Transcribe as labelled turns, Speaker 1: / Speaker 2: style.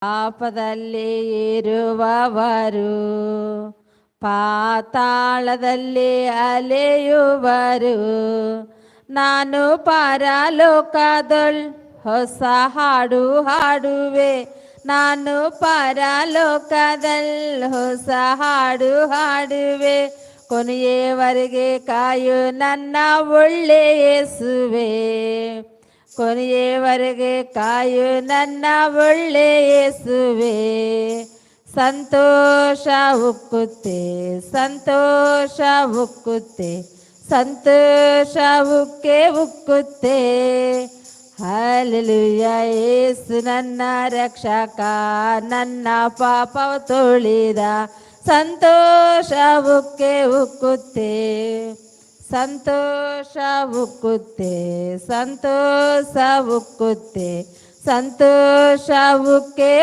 Speaker 1: ಪಾಪದಲ್ಲಿ ಇರುವವರು ಪಾತಾಳದಲ್ಲಿ ಅಲೆಯುವರು. ನಾನು ಪರಲೋಕದೊಳ್ ಹೊಸ ಹಾಡು ಹಾಡುವೆ. ನಾನು ಪರಲೋಕದಲ್ಲಿ ಹೊಸ ಹಾಡು ಹಾಡುವೆ. ಕೊನೆಯವರೆಗೆ ಕಾಯು ನನ್ನ ಒಳ್ಳೆ ಯೇಸುವೆ. ಕೊನೆಯವರೆಗೆ ಕಾಯು ನನ್ನ ಒಳ್ಳೆ ಯೇಸುವೆ. ಸಂತೋಷ ಉಕ್ಕುತ್ತೆ, ಸಂತೋಷ ಉಕ್ಕುತ್ತೆ, ಸಂತೋಷ ಉಕ್ಕೆ ಉಕ್ಕುತ್ತೆ. ಹಲ್ಲೆಲೂಯಾ, ಯೇಸು ನನ್ನ ರಕ್ಷಕ, ನನ್ನ ಪಾಪವ ತೊಳಿದ. ಸಂತೋಷ ಉಕ್ಕೆ ಉಕ್ಕುತ್ತೆ, ಸಂತೋಷ ಉಕ್ಕುತ್ತೆ, ಸಂತೋಷ ಉಕ್ಕುತ್ತೆ, ಸಂತೋಷ ಉಕ್ಕೆ